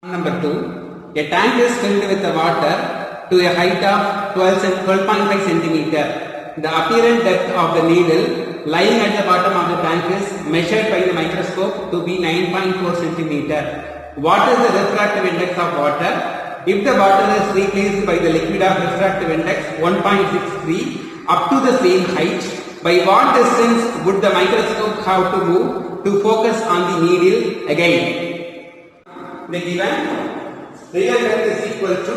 Number 2. A tank is filled with the water to a height of 12.5 centimeter. The apparent depth of the needle lying at the bottom of the tank is measured by the microscope to be 9.4 centimeter. What is the refractive index of water? If the water is replaced by the liquid of refractive index 1.63 up to the same height, by what distance would the microscope have to move to focus on the needle again? The given real depth is equal to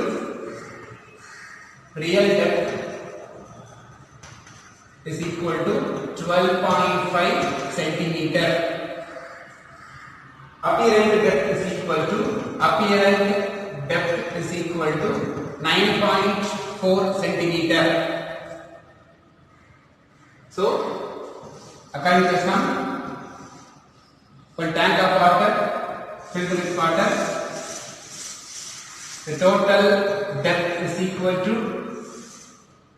real depth is equal to 12.5 centimeter. Apparent depth is equal to apparent depth is equal to 9.4 centimeter. So, according to sum, one tank of water filled with water, the total depth is equal to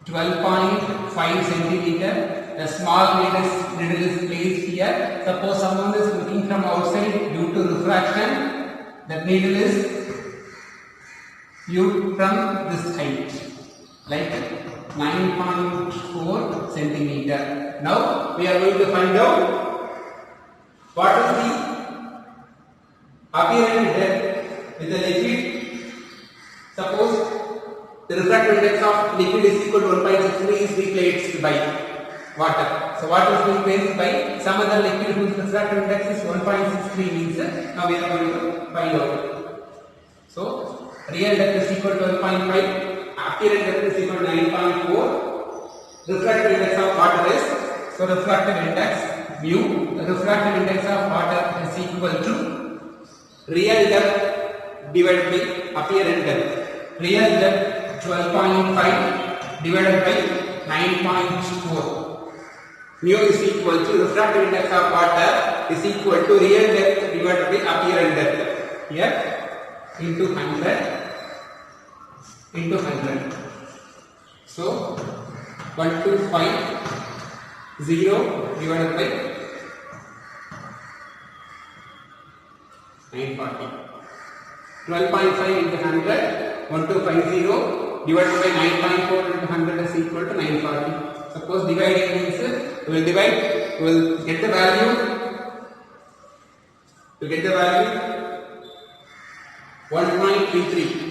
12.5 centimeter. A small needle is placed here. Suppose someone is looking from outside due to refraction, the needle is viewed from this height, like 9.4 centimeter. Now we are going to find out what is the apparent depth with the liquid. Suppose the refractive index of liquid is equal to 1.63 is replaced by water. So water is replaced by some other liquid whose refractive index is 1.63 means now we are going to find out. So real depth is equal to 12.5, apparent depth is equal to 9.4. Refractive index of water is, so refractive index mu, the refractive index of water is equal to real depth divided by apparent depth. Real depth 12.5 divided by 9.4. Mu is equal to refractive index of water is equal to real depth divided by apparent depth. Here into 100 into 100. So 1250 divided by 940. 12.5 into 100, 1250 divided by 9.4 into 100 is equal to 940. Suppose dividing means we will divide, we will get the value, 1.33.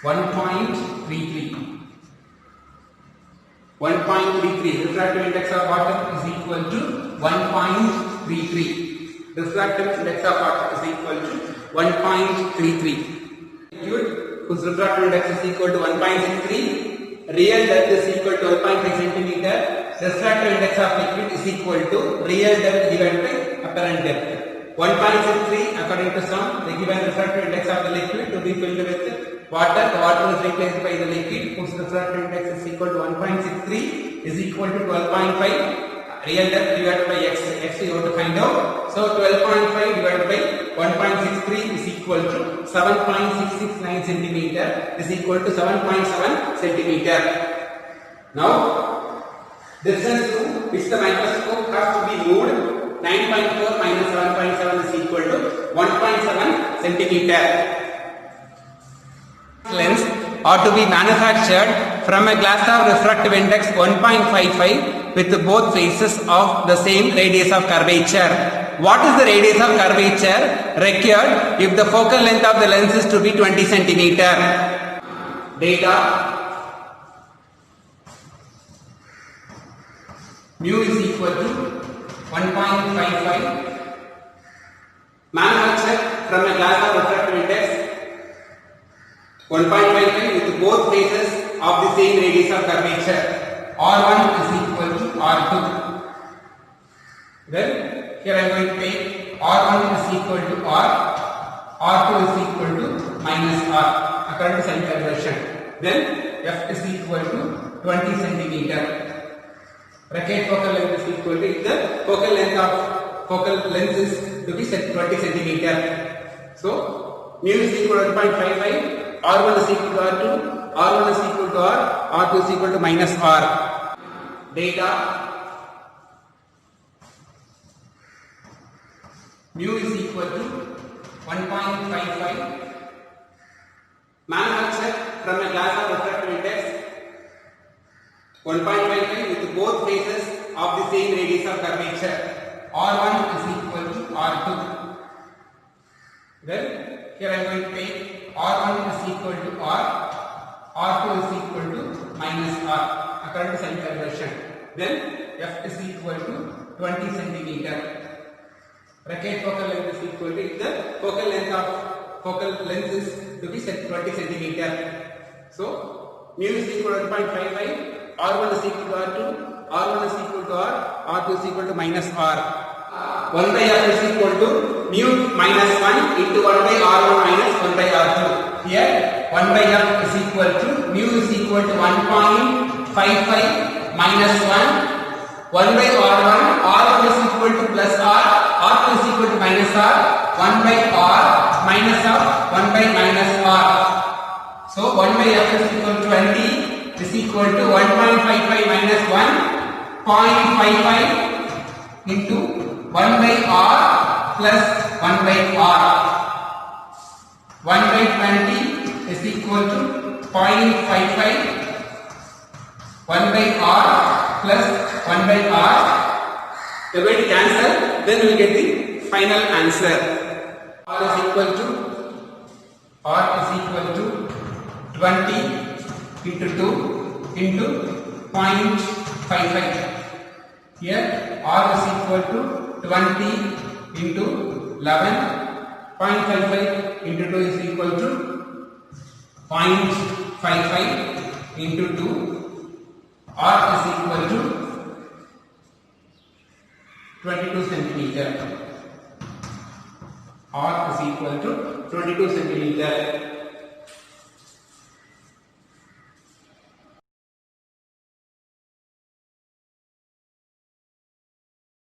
1.33. Refractive index of water is equal to 1.33. Refractive index of water is equal to 1.33. Liquid whose refractive index is equal to 1.63. Real depth is equal to 12.5 centimeter. Refractive index of liquid is equal to real depth divided by apparent depth. 1.63 according to sum, the given refractive index of the liquid to be filled with water. The water is replaced by the liquid whose refractive index is equal to 1.63 is equal to 12.5. Real depth divided by x you have to find out. So 12.5 divided by 1.63 is equal to 7.669 centimeter is equal to 7.7 centimeter. Now distance to which the microscope has to be moved, 9.4 minus 7.7 is equal to 1.7 centimeter. Lens are to be manufactured from a glass of refractive index 1.55 with both faces of the same radius of curvature. What is the radius of curvature required if the focal length of the lens is to be 20 centimeter? Data mu is equal to 1.55. Manufactured from a glass of refractive index 1.55 with both faces of the same radius of curvature. R1 is equal to R2. Then here I am going to take R1 is equal to R, R2 is equal to minus R according to sign conversion. Then F is equal to 20 centimeter. Bracket focal length is equal to, if the focal length of focal length is to be 20 centimeter. So mu is equal to 1.55, R1 is equal to R2, R1 is equal to R, R2 is equal to minus R. Data mu is equal to 1.55 manufactured from a glass of refractive index 1.55 with both faces of the same radius of curvature. R1 is equal to R2. Then here I am going to take R1 is equal to R, R2 is equal to minus R according to sign conversion. Then F is equal to 20 centimeter. Bracket focal length is equal to, the focal length of focal length is to be 20 centimeter. So mu is equal to 1.55, R1 is equal to R2, R1 is equal to R, R2 is equal to minus R. 1 by F is equal to mu minus 1 into 1 by R1 minus 1 by R2. Here 1 by F is equal to mu is equal to 1.55 minus 1 by R1, R1 is equal to plus R, R2 is equal to minus R, 1 by R minus of 1 by minus R. So 1 by F is equal to 20 is equal to 1.55 minus 1.55 into 1 by R plus 1 by R. 1 by 20 is equal to 0.55 1 by R plus 1 by R. We are going to cancel, then we will get the final answer. R is equal to 20 into 2 into 0.55. Here R is equal to 20 into 11. 0.55 into 2 is equal to 0.55 into 2. R is equal to 22 centimeter. R is equal to 22 centimeter.